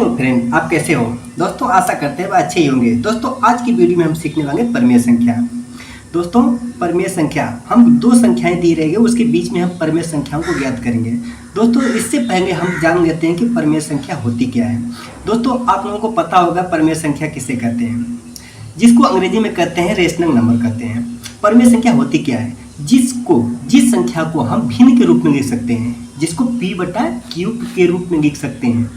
Hello friend, आप कैसे हो दोस्तों। आशा करते हैं वह अच्छे ही होंगे। दोस्तों आज की वीडियो में हम सीखने वाले परमेय संख्या। दोस्तों परमेय संख्या हम दो संख्याएं दी रहेंगे, उसके बीच में हम परमेय संख्याओं को ज्ञात करेंगे। दोस्तों इससे पहले हम जान लेते हैं कि परमेय संख्या होती क्या है। दोस्तों आप लोगों को पता होगा परमेय संख्या किसे कहते हैं, जिसको अंग्रेजी में कहते हैं रेशनल नंबर कहते हैं। परमेय संख्या होती क्या है, जिस संख्या को हम भिन्न के रूप में लिख सकते हैं, जिसको p/q के रूप में लिख सकते हैं।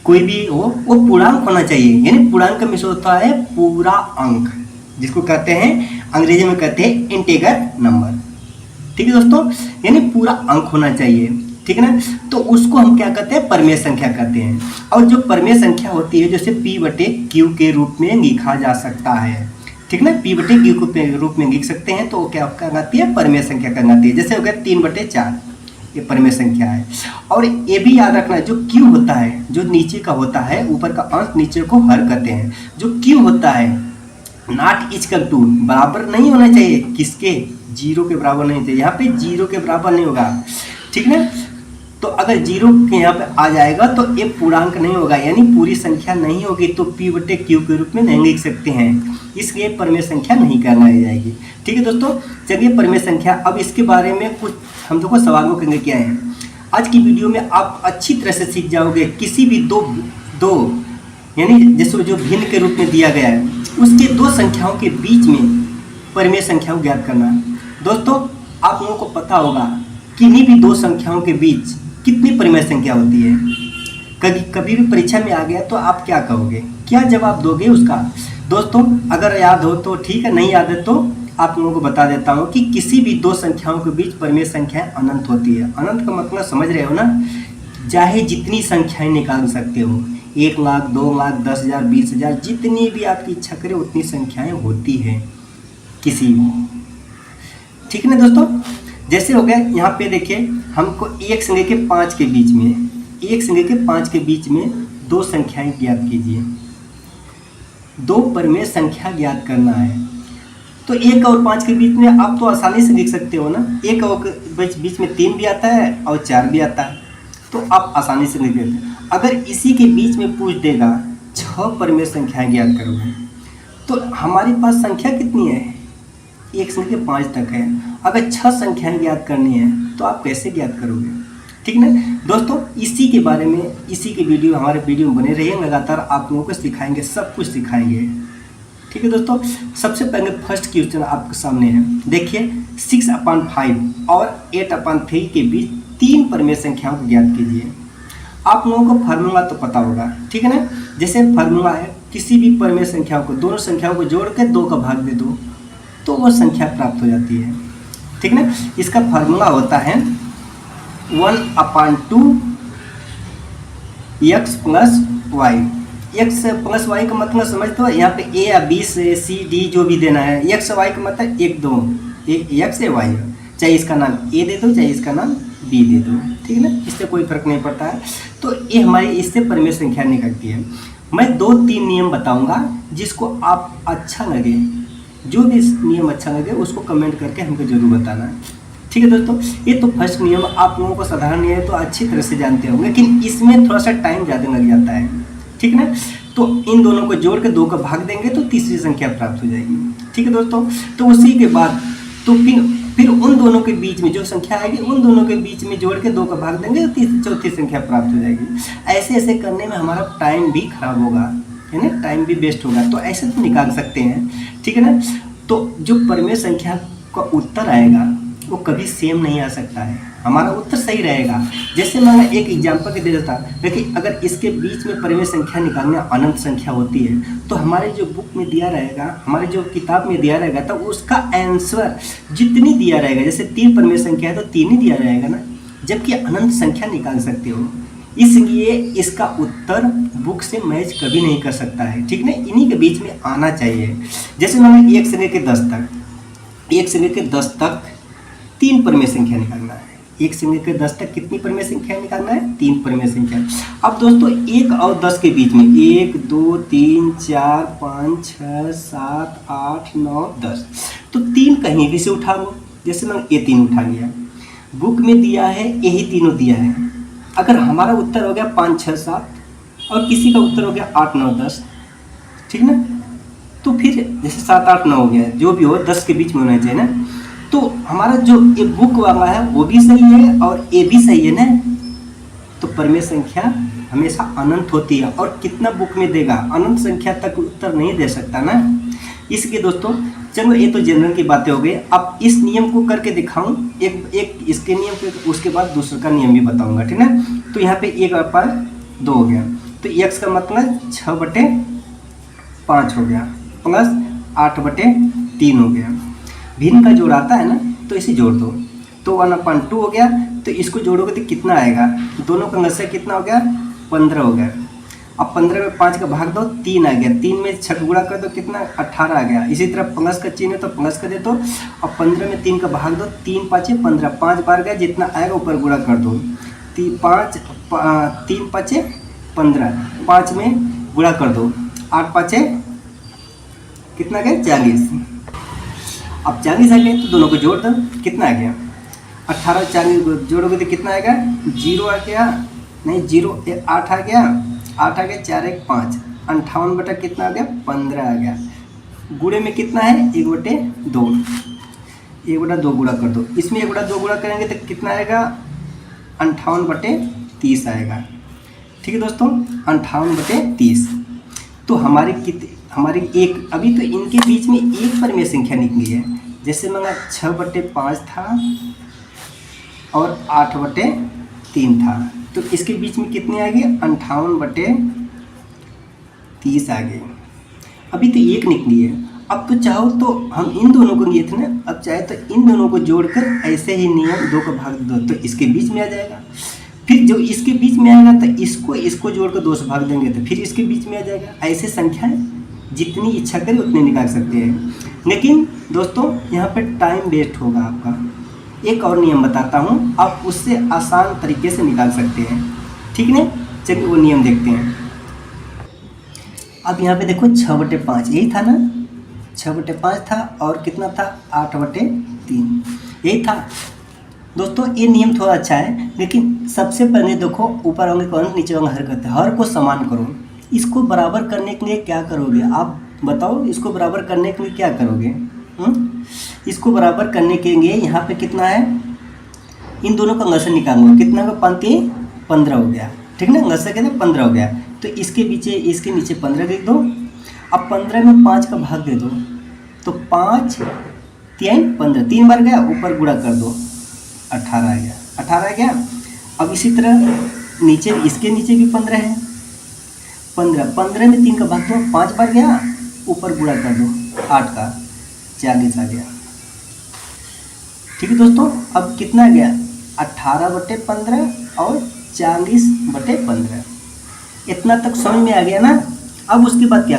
कोई भी हो वो पूर्णांक होना चाहिए, यानी पूर्णांक का मिश्रण होता है पूरा अंक, जिसको कहते हैं अंग्रेजी में कहते हैं इंटीजर नंबर। ठीक है दोस्तों, यानी पूरा अंक होना चाहिए, ठीक है ना। तो उसको हम क्या कहते हैं, परमेय संख्या कहते हैं। और जो परमेय संख्या होती है जैसे p/q के रूप में लिखा जा सकता है, ठीक ना। p/q के रूप में लिख सकते हैं तो क्या कहलाती है, परमेय संख्या कहलाती है। जैसे हो गया 3/4, ये परमेय संख्या है। और ये भी याद रखना, जो q होता है, जो नीचे का होता है, ऊपर का अंश नीचे को हर कहते हैं। जो q होता है नॉट इक्वल टू, बराबर नहीं होना चाहिए, किसके, 0 के बराबर नहीं चाहिए। यहाँ पे 0 के बराबर नहीं होगा, ठीक ना। तो अगर 0 के यहाँ पे आ जाएगा तो ये पूर्णांक नहीं होगा, यानी पूरी संख्या नहीं होगी, तो p/q के रूप में नहीं लिख सकते हैं, इसलिए परमेय संख्या नहीं कहलाई जाएगी। ठीक है दोस्तों, चलिए परमेय संख्या, अब इसके बारे में कुछ हम लोग को सवालों करने क्या है। आज की वीडियो में आप अच्छी तरह से सीख जाओगे किसी भी दो यानी जैसे जो भिन्न के रूप में दिया गया है उसके दो संख्याओं के बीच में परमेय संख्याओं ज्ञात करना। दोस्तों आप लोगों को पता होगा किन्हीं भी दो संख्याओं के बीच कितनी परमेय संख्या होती है। कभी भी परीक्षा में आ गया तो आप क्या कहोगे, क्या जवाब दोगे उसका। दोस्तों अगर याद हो तो ठीक है, नहीं याद है तो आप लोगों को बता देता हूँ कि किसी भी दो संख्याओं के बीच परमेय संख्या अनंत होती है। अनंत का मतलब समझ रहे हो ना, चाहे जितनी संख्याएं निकाल सकते हो, 1 लाख, 2 लाख, 10,000, 20,000, जितनी भी आपकी इच्छा करे उतनी संख्याएं होती हैं किसी भी, ठीक है ना दोस्तों। जैसे हो गया यहाँ पे देखिए, हमको 1 से लेके 5 के बीच में, 1 से लेके 5 के बीच में दो संख्याएं ज्ञात कीजिए। दो परमेय संख्या ज्ञात करना है तो 1 और 5 के बीच में आप तो आसानी से लिख सकते हो ना। 1 और बीच में 3 भी आता है और 4 भी आता है, तो आप आसानी से लिख देते हैं। अगर इसी के बीच में पूछ देगा 6 परमेय संख्याएं ज्ञात करोगे, तो हमारे पास संख्या कितनी है, 1 से लेकर 5 तक है। अगर 6 संख्याएं ज्ञात करनी है तो आप कैसे ज्ञात करोगे, ठीक ना दोस्तों। इसी के बारे में, इसी के वीडियो, हमारे वीडियो में बने रहिए, लगातार आप लोगों को सिखाएंगे, सब कुछ सिखाएंगे, ठीक है दोस्तों। सबसे पहले फर्स्ट क्वेश्चन आपके सामने है, देखिए 6/5 और 8/3 के बीच 3 परमेय संख्याओं को ज्ञात कीजिए। आप लोगों को फार्मूला तो पता होगा, ठीक है ना। जैसे फार्मूला है, किसी भी परमेय संख्याओं को, दोनों संख्याओं को जोड़ के 2 का भाग दे दो तो वो संख्या प्राप्त हो जाती है, ठीक ना। इसका फार्मूला होता है 1/2 x + y। x + y का मतलब समझते हो, यहाँ पे a या b से c d जो भी देना है। x y का मतलब 1 2 x या y, चाहे इसका नाम a दे दो चाहे इसका नाम b दे दो, ठीक है ना, इससे कोई फर्क नहीं पड़ता है। तो ये हमारी इससे परमेय संख्या निकलती है। मैं 2-3 नियम बताऊंगा, जिसको आप अच्छा लगे, जो भी नियम अच्छा लगे उसको कमेंट करके हमको जरूर बताना, ठीक है दोस्तों। ये तो फर्स्ट नियम आप लोगों को साधारण नियम है तो अच्छी तरह से जानते होंगे, लेकिन इसमें थोड़ा सा टाइम ज़्यादा लग जाता है, ठीक ना। तो इन दोनों को जोड़ के 2 का भाग देंगे तो तीसरी संख्या प्राप्त हो जाएगी, ठीक है दोस्तों। तो उसी के बाद तो फिर उन दोनों के बीच में जो संख्या आएगी उन दोनों के बीच में जोड़ के 2 का भाग देंगे तो चौथी संख्या प्राप्त हो जाएगी। ऐसे ऐसे करने में हमारा टाइम भी खराब होगा, है ना, टाइम भी वेस्ट होगा, तो ऐसे तो निकाल सकते हैं, ठीक है ना। तो जो परमेय संख्या का उत्तर आएगा वो कभी सेम नहीं आ सकता है, हमारा उत्तर सही रहेगा। जैसे मैं एक एग्जांपल के दे देता, देखिए अगर इसके बीच में परमेय संख्या निकालना अनंत संख्या होती है तो हमारे जो बुक में दिया रहेगा, हमारे जो किताब में दिया रहेगा, तो उसका आंसर जितनी दिया रहेगा, जैसे 3 परमेय संख्या है तो 3 ही दिया रहेगा ना, जबकि अनंत संख्या निकाल सकते हो, इसलिए इसका उत्तर बुक से मैच कभी नहीं कर सकता है, ठीक ना। इन्हीं के बीच में आना चाहिए। जैसे मैंने 1 से लेकर 10 तक, 1 से लेकर 10 तक 3 परमेय संख्या निकालना है। 1 से लेकर 10 तक कितनी परमेय संख्या निकालना है, 3 परमेय संख्या। अब दोस्तों 1 और 10 के बीच में 1 2 3 4 5 6 7 8 9 10, तो 3 कहीं भी से उठा लो। जैसे मैंने ये 3 उठा लिया, बुक में दिया है यही तीनों दिया है। अगर हमारा उत्तर हो गया 5 6 7 और किसी का उत्तर हो गया 8 9 10, ठीक ना। तो फिर जैसे 7 8 9 हो गया, जो भी हो 10 के बीच में होना चाहिए ना। तो हमारा जो ये बुक वाला है वो भी सही है और ए भी सही है ना। तो परिमेय संख्या हमेशा अनंत होती है, और कितना बुक में देगा, अनंत संख्या तक उत्तर नहीं दे सकता ना। इसलिए दोस्तों चलो ये तो जनरल की बातें हो गई। अब इस नियम को करके दिखाऊं, एक इसके नियम के, उसके बाद दूसरे का नियम भी बताऊंगा, ठीक ना। तो यहाँ पे 1 पर 2 हो गया, तो x का मतलब 6/5 हो गया, प्लस 8/3 हो गया। भिन्न का जोड़ आता है ना, तो इसे जोड़ दो, तो 1/2 हो गया। तो इसको जोड़ोगे तो कितना आएगा, दोनों का लसागु कितना हो गया, 15 हो गया। अब 15 में 5 का भाग दो, 3 आ गया, 3 में 6 गुणा कर दो, कितना 18 आ गया। इसी तरह प्लस का चिन्ह है तो प्लस का दे दो। अब 15 में 3 का भाग दो, 3 5 15, 5 बार गया, जितना आएगा ऊपर गुणा कर दो। 3 5 15, 5 में गुणा कर दो, 8 5 कितना गया 40। अब 40 आ गया तो दोनों को जोड़ दो, कितना आ गया 18 40 जोड़ोगे तो कितना आएगा, 0 आ गया, नहीं 0 8 आ गया, 8 आ गया, 4 1 5, 58 बटा कितना आ गया 15 आ गया। गुणे में कितना है 1/2, 1/2 गुणा कर दो, इसमें 1/2 गुणा करेंगे तो कितना आएगा 58/30 आएगा। ठीक है दोस्तों, 58/30। तो हमारी एक अभी तो इनके बीच में एक परिमेय संख्या निकली है। जैसे मंगा 6/5 था और 8/3 था, तो इसके बीच में कितने आ गए 58/30 आ गए। अभी तो एक निकली है। अब तो चाहो तो हम इन दोनों को लिए थे ना, अब चाहे तो इन दोनों को जोड़कर ऐसे ही नियम 2 का भाग दो तो इसके बीच में आ जाएगा। फिर जो इसके बीच में आएगा तो इसको जोड़कर 2 से भाग देंगे तो फिर इसके बीच में आ जाएगा। ऐसे संख्याएं जितनी इच्छा करें उतनी निकाल सकते हैं। लेकिन दोस्तों यहाँ पर टाइम वेस्ट होगा आपका। एक और नियम बताता हूँ, आप उससे आसान तरीके से निकाल सकते हैं, ठीक है। चलिए वो नियम देखते हैं। अब यहाँ पे देखो 6/5 यही था ना, 6/5 था और कितना था 8/3 यही था। दोस्तों ये नियम थोड़ा अच्छा है, लेकिन सबसे पहले देखो ऊपर होंगे कौन नीचे होंगे हर करते, हर को समान करो। इसको बराबर करने के लिए क्या करोगे आप बताओ, इसको बराबर करने के लिए क्या करोगे? इसको बराबर करने के लिए यहाँ पे कितना है, इन दोनों का अंगांश निकालूंगा, कितना का 15 हो गया, ठीक ना। अंगांश कहते 15 हो गया, तो इसके नीचे 15 लिख दो। अब 15 में 5 का भाग दे दो, तो 5 3 15, 3 बार गया, ऊपर गुणा कर दो, 18 आ गया। अब इसी तरह नीचे इसके नीचे भी 15 है, 15 में 3 का भाग दो, 5 बार गया, ऊपर गुणा कर दो, 8 का 40 आ गया। ठीक है दोस्तों, अब कितना आ गया 18/15 और 40/15। इतना तक समझ में आ गया ना। अब उसके बाद क्या,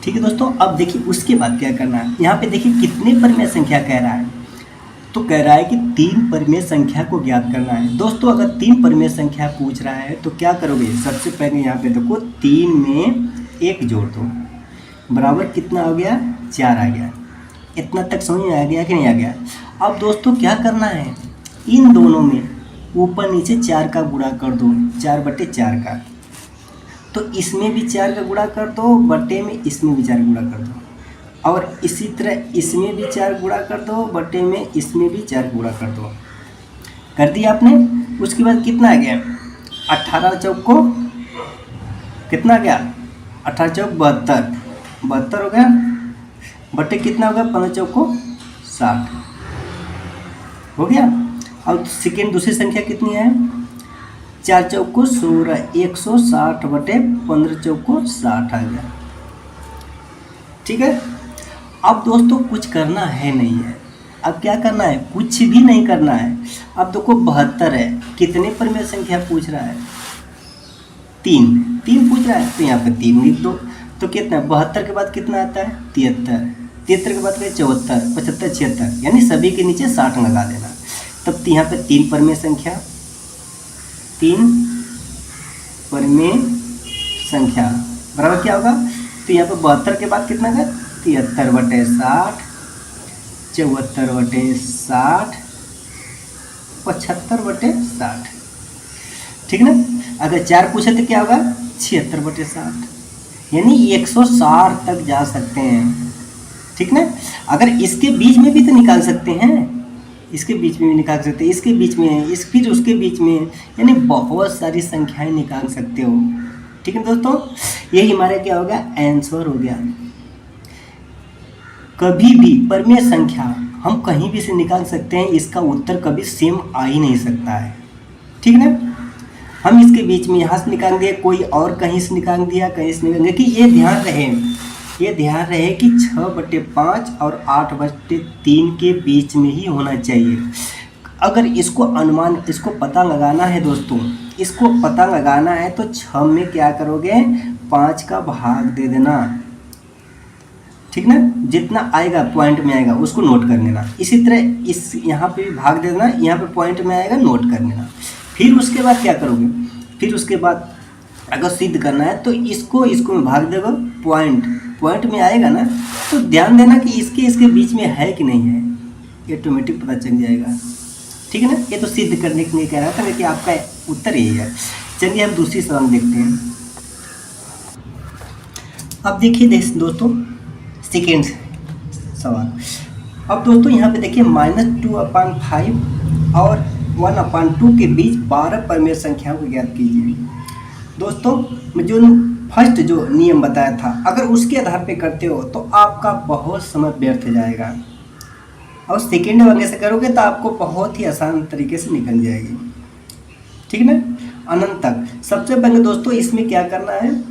ठीक है दोस्तों, अब देखिए उसके बाद क्या करना है। यहाँ पे देखिए कितने परिमेय संख्या कह रहा है, तो कह रहा है कि 3 परिमेय संख्या को ज्ञात करना है। दोस्तों अगर 3 परिमेय संख्या पूछ रहा है तो क्या करोगे, सबसे पहले यहाँ पे देखो 3 में 1 जोड़ दो, बराबर कितना हो गया 4 आ गया। इतना तक समझ में आ गया कि नहीं आ गया? अब दोस्तों क्या करना है, इन दोनों में ऊपर नीचे 4 का गुणा कर दो, 4/4 का। तो इसमें भी 4 का गुणा कर दो, बटे में इसमें भी 4 गुणा कर दो, और इसी तरह इसमें भी 4 गुणा कर दो, बटे में इसमें भी 4 गुणा कर दो। कर दिया आपने। उसके बाद कितना आ गया 18 चौक को कितना आ गया 18 चौक 72 हो गया, बटे कितना हो गया 15 चौक को 60 हो गया। अब सेकेंड दूसरी संख्या कितनी है 4 चौक को 16, 160 बटे 15 चौक को 60 आ गया। ठीक है। अब दोस्तों कुछ करना है नहीं है, अब क्या करना है, कुछ भी नहीं करना है। अब देखो 72 है, कितने परिमेय संख्या पूछ रहा है 3 पूछ रहा है, तो यहाँ पे 3 लिख दो। तो कितना 72 के बाद कितना आता है 73 के बाद 74, 75, 76, यानी सभी के नीचे 60 लगा देना। तब यहाँ पे 3 परिमेय संख्या, 3 परिमेय संख्या बराबर क्या होगा, तो यहाँ पे 72 के बाद कितना का 73/60, 74/60, 75/60। ठीक ना। अगर 4 पूछे तो क्या होगा 76/60, यानी 160 तक जा सकते हैं, ठीक ना। अगर इसके बीच में भी तो निकाल सकते हैं, इसके बीच में भी निकाल सकते हैं, इसके बीच में, इस फिर उसके बीच में, यानी बहुत सारी संख्याएं निकाल सकते हो, ठीक है दोस्तों। यही हमारा क्या हो गया आंसर हो गया। कभी भी परिमेय संख्या हम कहीं भी से निकाल सकते हैं, इसका उत्तर कभी सेम आ ही नहीं सकता है, ठीक ना। हम इसके बीच में यहाँ से निकाल दिए, कोई और कहीं से निकाल दिया, कहीं से निकाल दिया, कि ये ध्यान रहे कि 6/5 और 8/3 के बीच में ही होना चाहिए। अगर इसको पता लगाना है दोस्तों, इसको पता लगाना है तो 6 में क्या करोगे 5 का भाग दे देना, ठीक ना। जितना आएगा पॉइंट में आएगा उसको नोट कर लेना। इसी तरह इस यहाँ पे भी भाग दे देना, यहाँ पे पॉइंट में आएगा नोट कर लेना। फिर उसके बाद क्या करोगे, फिर उसके बाद अगर सिद्ध करना है तो इसको में भाग देगा, पॉइंट में आएगा ना, तो ध्यान देना कि इसके बीच में है कि नहीं है, ऑटोमेटिक पता चल जाएगा, ठीक है ना। ये तो सिद्ध करने के लिए कह रहा था, लेकिन आपका उत्तर यही है। चलिए हम दूसरी सवाल देखते हैं। अब देखिए दोस्तों सेकेंड सवाल। अब दोस्तों यहाँ पे देखिए -2/5 और 1/2 के बीच 12 परिमेय संख्याओं को ज्ञात कीजिए। दोस्तों मैं जो फर्स्ट जो नियम बताया था, अगर उसके आधार पे करते हो तो आपका बहुत समय व्यर्थ जाएगा, और सेकेंड वाले से करोगे तो आपको बहुत ही आसान तरीके से निकल जाएगी, ठीक ना। अनंत तक। सबसे पहले दोस्तों इसमें क्या करना है,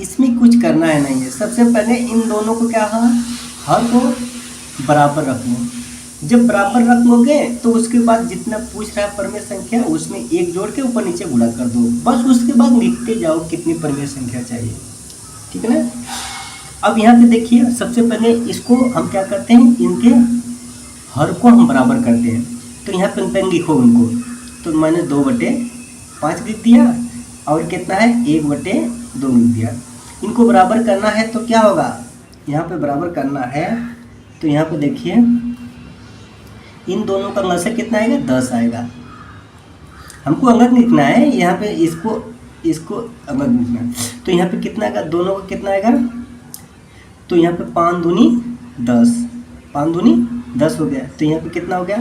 इसमें कुछ करना है नहीं है। सबसे पहले इन दोनों को क्या है, हर को बराबर रख लो। जब बराबर रख लोगे तो उसके बाद जितना पूछ रहा है परिमेय संख्या, उसमें एक जोड़ के ऊपर नीचे गुणा कर दो, बस। उसके बाद लिखते जाओ कितनी परिमेय संख्या चाहिए, ठीक है ना। अब यहाँ पे देखिए सबसे पहले इसको हम क्या करते हैं, इनके हर को हम बराबर करते हैं। तो यहाँ पे लिखो उनको, तो मैंने 2/5 लिख दिया, और कितना है 1/2 लिख दिया। इनको बराबर करना है तो क्या होगा, यहाँ पे बराबर करना है तो यहाँ पे देखिए इन दोनों का लसागु कितना आएगा 10 आएगा। हमको अंगक लिखना है, यहाँ पे इसको अंगक लिखना है। तो यहाँ पे कितना आएगा, दोनों का कितना आएगा, तो यहाँ पे 5 दूनी 10, 5 दूनी 10 हो गया। तो यहाँ पे कितना हो गया,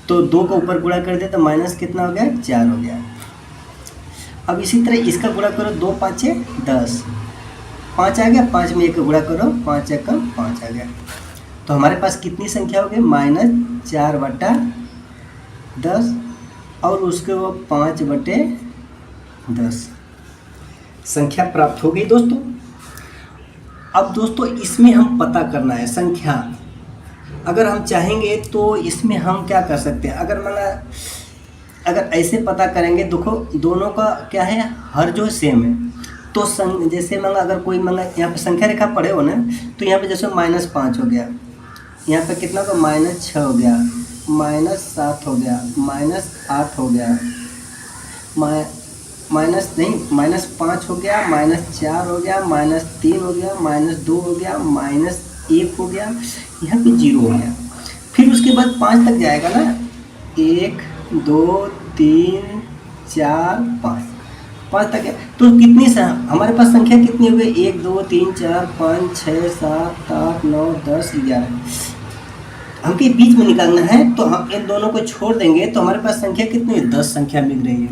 तो 2 को ऊपर गुणा कर दे तो माइनस कितना हो गया 4 हो गया। अब इसी तरह इसका गुणा करो, 2 5 10, 5 आ गया, 5 में 1 का गुणा करो, 5 1 5 आ गया। तो हमारे पास कितनी संख्या हो गई -4/10, और उसके वो 5/10 संख्या प्राप्त हो गई दोस्तों। अब दोस्तों इसमें हम पता करना है संख्या, अगर हम चाहेंगे तो इसमें हम क्या कर सकते हैं, अगर ऐसे पता करेंगे, देखो दोनों का क्या है, हर जो सेम है। तो जैसे अगर कोई यहाँ पे संख्या रेखा पढ़े हो ना, तो यहाँ पे जैसे -5 हो गया, यहाँ पे कितना होगा -6 हो गया, -7 हो गया, -8 हो गया, -5 हो गया, -4 हो गया, -3 हो गया, -2 हो गया, -1 हो गया, यहाँ पे 0 हो गया। फिर उसके बाद 5 तक जाएगा ना, 1 2 3 4 5 तक है। तो कितनी हमारे पास संख्या कितनी हो गई, 1 2 3 4 5 6 7 8 9 10 11। हमके बीच में निकालना है, तो हम इन दोनों को छोड़ देंगे तो हमारे पास संख्या कितनी है, 10 संख्या मिल रही है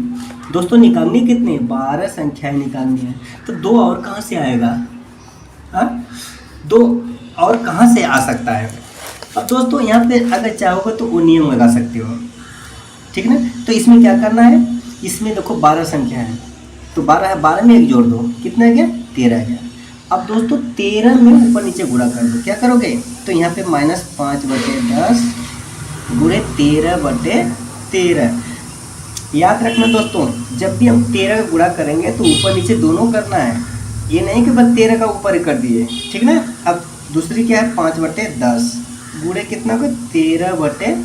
दोस्तों। निकालनी कितनी, 12 संख्याएं निकालनी है। तो 2 और कहाँ से आएगा, हाँ 2 और कहाँ से आ सकता है। अब दोस्तों यहाँ पे अगर चाहोगे तो वो नियम लगा सकते हो, ठीक है ना। तो इसमें क्या करना है, इसमें देखो 12 संख्या है, तो 12 है, 12 में 1 जोड़ दो, कितना गया 13 गया। अब दोस्तों 13 में ऊपर नीचे गुणा कर दो, क्या करोगे, तो यहाँ पे -5/10 गुणे 13/13। याद रखना दोस्तों, जब भी हम 13 का गुणा करेंगे तो ऊपर नीचे दोनों करना है, ये नहीं कि बस 13 का ऊपर कर दिए, ठीक ना। अब दूसरी क्या है 5/10 गुणे कितना होगा 13/13 हो गया,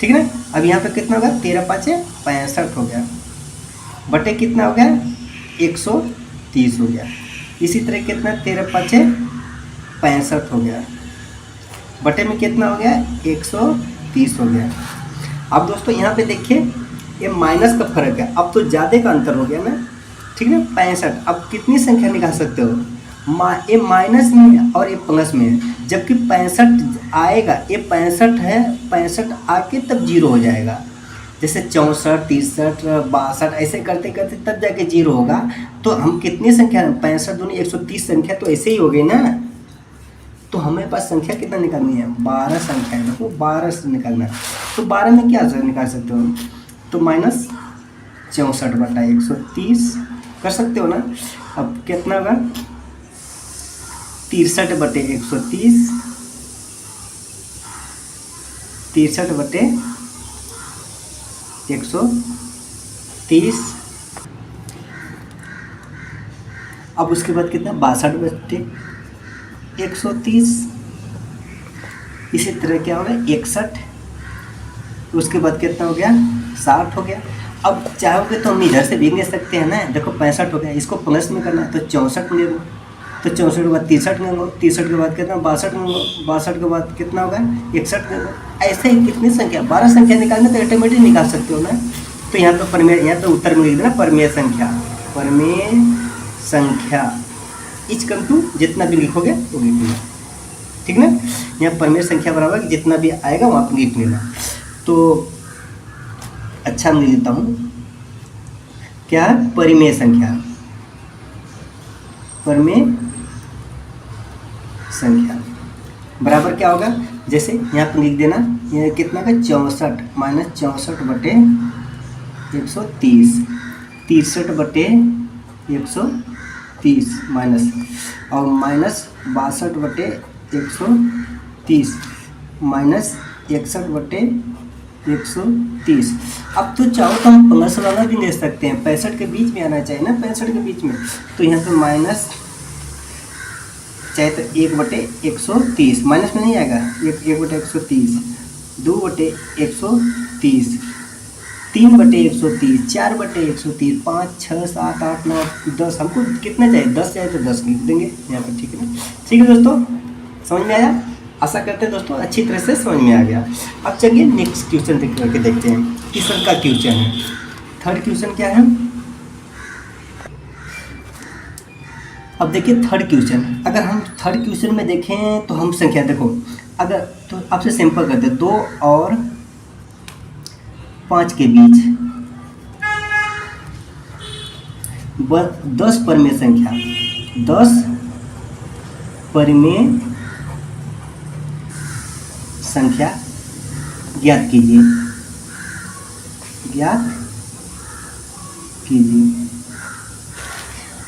ठीक है ना। अब यहाँ पे कितना होगा 13 5 65 हो गया, बटे कितना हो गया 130 हो गया। इसी तरह कितना 13 5 65 हो गया, बटे में कितना हो गया 130 हो गया। अब दोस्तों यहाँ पे देखिए ये माइनस का फर्क है, अब तो ज़्यादा का अंतर हो गया ना, ठीक है। 65, अब कितनी संख्या निकाल सकते हो, ये माइनस में है और ये प्लस में है, जबकि 65 आएगा, ये 65 है, 65 आके तब जीरो हो जाएगा। जैसे 64, 63, 62 ऐसे करते करते तब जाके जीरो होगा। तो हम कितनी संख्या, 65 दूनी 130 संख्या तो ऐसे ही हो गई ना। तो हमारे पास संख्या कितना निकालनी है, 12 संख्या है, देखो 12 से निकालना है। तो 12 में क्या निकाल सकते हो, तो माइनस 64/130 कर सकते हो ना। अब कितना होगा, 63/130, 63/130। अब उसके बाद कितना, 62/130। इसी तरह क्या होगा, 61। उसके बाद कितना हो गया, 60 हो गया। अब चाहोगे तो हम इधर से भी ले सकते हैं ना, देखो 65 हो गया, इसको प्लस में करना है तो 64 ले लो, तो 64 के बाद 63 ले लो, 63 के बाद कितना, 62 ले लो, 62 के बाद कितना होगा, 61 ले लो। ऐसे ही कितनी संख्या, 12 संख्या निकालने तो ऑटोमेटिक निकाल सकते हो ना। तो यहाँ पे परमेय, यहाँ पे उत्तर में लिख देना परमेय संख्या, परमेय संख्या इजकल टू जितना भी लिखोगे वो लिख लेना, ठीक ना। यहाँ परमेय संख्या बराबर जितना भी आएगा वहाँ पर लिख लेना। तो अच्छा मैं लेता हूँ, क्या है, परिमेय संख्या, परिमेय संख्या बराबर क्या होगा, जैसे यहाँ पर लिख देना, ये कितना का, 64 माइनस 64/130, 63/130 माइनस, और माइनस 62/130 माइनस 61/130। अब तो चाहो तो हम प्लस वाला भी ले सकते हैं, 65 के बीच में आना चाहिए ना, 65 के बीच में। तो यहाँ पे माइनस चाहे तो 1/130, माइनस में नहीं आएगा, 1/130, 2/130, 3/130, 4/130, 5, 6, 7, 8, 9, 10, हमको कितना चाहिए, 10 चाहिए तो 10 लिख देंगे यहाँ पर, ठीक है ना। ठीक है दोस्तों, समझ में आया, आशा करते हैं दोस्तों अच्छी तरह से समझ में आ गया। अब चलिए नेक्स्ट क्वेश्चन करके देखते हैं, तीसरा का क्वेश्चन है। थर्ड क्वेश्चन क्या है, अब देखिए थर्ड क्वेश्चन। अगर हम थर्ड क्वेश्चन में देखें तो हम संख्या देखो, अगर तो आपसे सिंपल करते हैं, 2 और 5 के बीच 10 परिमेय संख्या, 10 परिमेय संख्या ज्ञात कीजिए, ज्ञात कीजिए।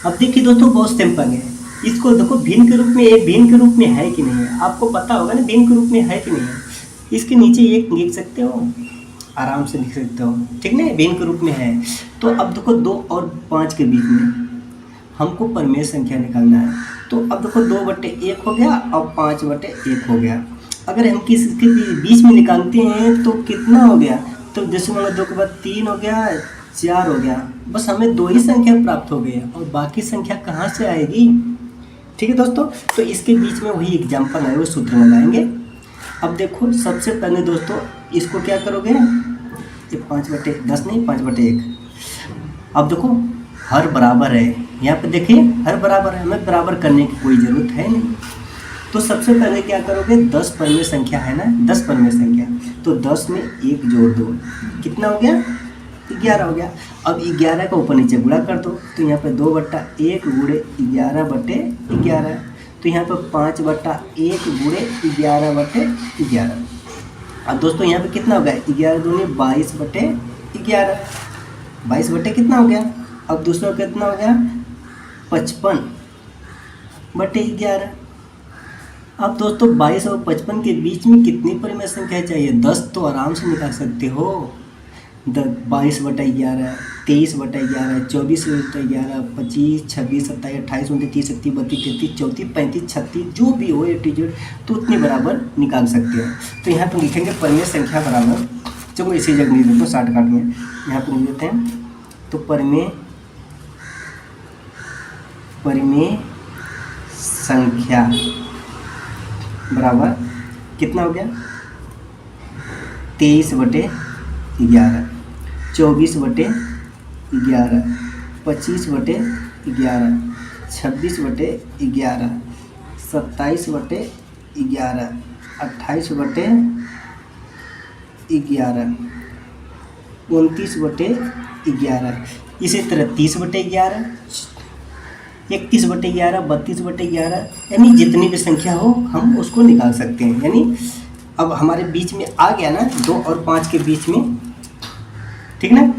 अब देखिए दोस्तों बहुत सिंपल है, इसको देखो भिन्न के रूप में, ये भिन्न के रूप में है कि नहीं है, आपको पता होगा ना भिन्न के रूप में है कि नहीं है। इसके नीचे एक लिख सकते हो, आराम से लिख सकते हो, ठीक ना, भिन्न के रूप में है। तो अब देखो 2 और 5 के बीच में हमको परिमेय संख्या निकालना है। तो अब देखो 2/1 हो गया और 5/1 हो गया। अगर हम किसके बीच में निकालते हैं तो कितना हो गया, तो जैसे मान लो 2 के बाद 3 हो गया, 4 हो गया, बस हमें 2 ही संख्या प्राप्त हो गई और बाकी संख्या कहाँ से आएगी, ठीक है दोस्तों। तो इसके बीच में वही एग्जाम्पल है, वो सूत्र लगाएंगे। अब देखो सबसे पहले दोस्तों इसको क्या करोगे, ये 5/10 नहीं, 5/1। अब देखो हर बराबर है, यहाँ पे देखिए हर बराबर है, हमें बराबर करने की कोई ज़रूरत है नहीं। तो सबसे पहले क्या करोगे, 10 परिमेय संख्या है ना, 10 परिमेय संख्या, तो 10 में 1 जोड़ दो, कितना हो गया, 11 हो गया। अब 11 का ऊपर नीचे गुणा कर दो, तो यहाँ पे 2/1 गुणे 11/11, तो यहाँ पे 5/1 गुणे 11/11। अब दोस्तों यहाँ पे कितना हो गया, 11 दूनी 22/11, 22 कितना हो गया। अब दूसरा कितना हो गया, 55/11। अब दोस्तों 22 और 55 के बीच में कितनी परिमेय संख्या चाहिए, 10 तो आराम से निकाल सकते हो। 22/11, 23/11, 24/11, 25, 26, 27, 28, 29, 30, 31, 32, 33, 34, 35, 36 जो भी हो A to Z तो उतनी बराबर निकाल सकते हो। तो यहाँ पर लिखेंगे परिमेय संख्या बराबर, चलो इसी जगह लिख देते हो शॉर्टकट में, यहाँ पर लिख देते हैं। तो परिमेय संख्या बराबर कितना हो गया, 23/11, 24/11, 25/11, 26/11, 27/11, 28/11, 29/11, इसी तरह 30/11, 31/11, 32/11, यानी जितनी भी संख्या हो हम उसको निकाल सकते हैं। यानी अब हमारे बीच में आ गया ना 2 और 5 के बीच में, ठीक ना।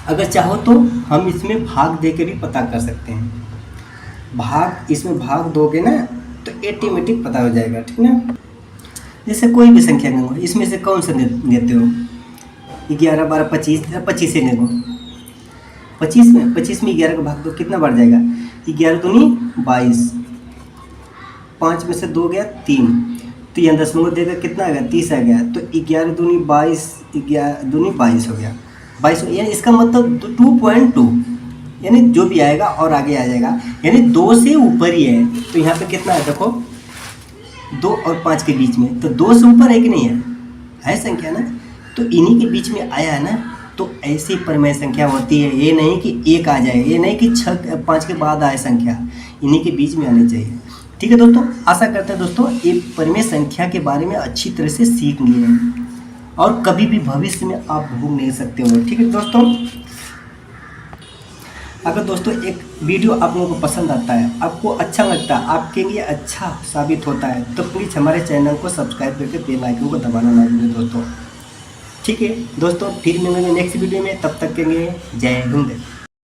अगर चाहो तो हम इसमें भाग दे के भी पता कर सकते हैं। इसमें भाग दोगे ना तो ऑटोमेटिक पता हो जाएगा, ठीक ना। जैसे कोई भी संख्या गिनो, इसमें से कौन सा देते हो? 11, 12, 25, 25 से गिनो। 25 में 11 का भाग दो, कितना बढ़ जाएगा? 11 दूनी 22, 5 में से 2 गया 3, तो यहाँ दशमलव देगा, कितना आ गया? 30 आ गया। तो 11 दूनी 22, 11 दूनी 22 हो गया, 22 यानी इसका मतलब 2.2, यानी जो भी आएगा और आगे आ जाएगा, यानी 2 से ऊपर ही है। तो यहाँ पे कितना है देखो, 2 और 5 के बीच में, तो 2 से ऊपर है कि नहीं है संख्या ना। तो इन्हीं के बीच में आया है ना, तो ऐसी परिमेय संख्या होती है। ये नहीं कि 1 आ जाए, ये नहीं कि 5 के बाद आए संख्या, इन्हीं के बीच में आनी चाहिए। ठीक है दोस्तों, आशा करते हैं दोस्तों ये परिमेय संख्या के बारे में अच्छी तरह से सीख लिए हैं और कभी भी भविष्य में आप भूल नहीं सकते हो। ठीक है दोस्तों, अगर दोस्तों एक वीडियो आप लोगों को पसंद आता है, आपको अच्छा लगता है, आपके लिए अच्छा साबित होता है, तो प्लीज़ हमारे चैनल को सब्सक्राइब करके बेल आइकन को दबाना ना भूलें दोस्तों। ठीक है दोस्तों, फिर मिलेंगे नेक्स्ट वीडियो में, तब तक के लिए जय हिंद।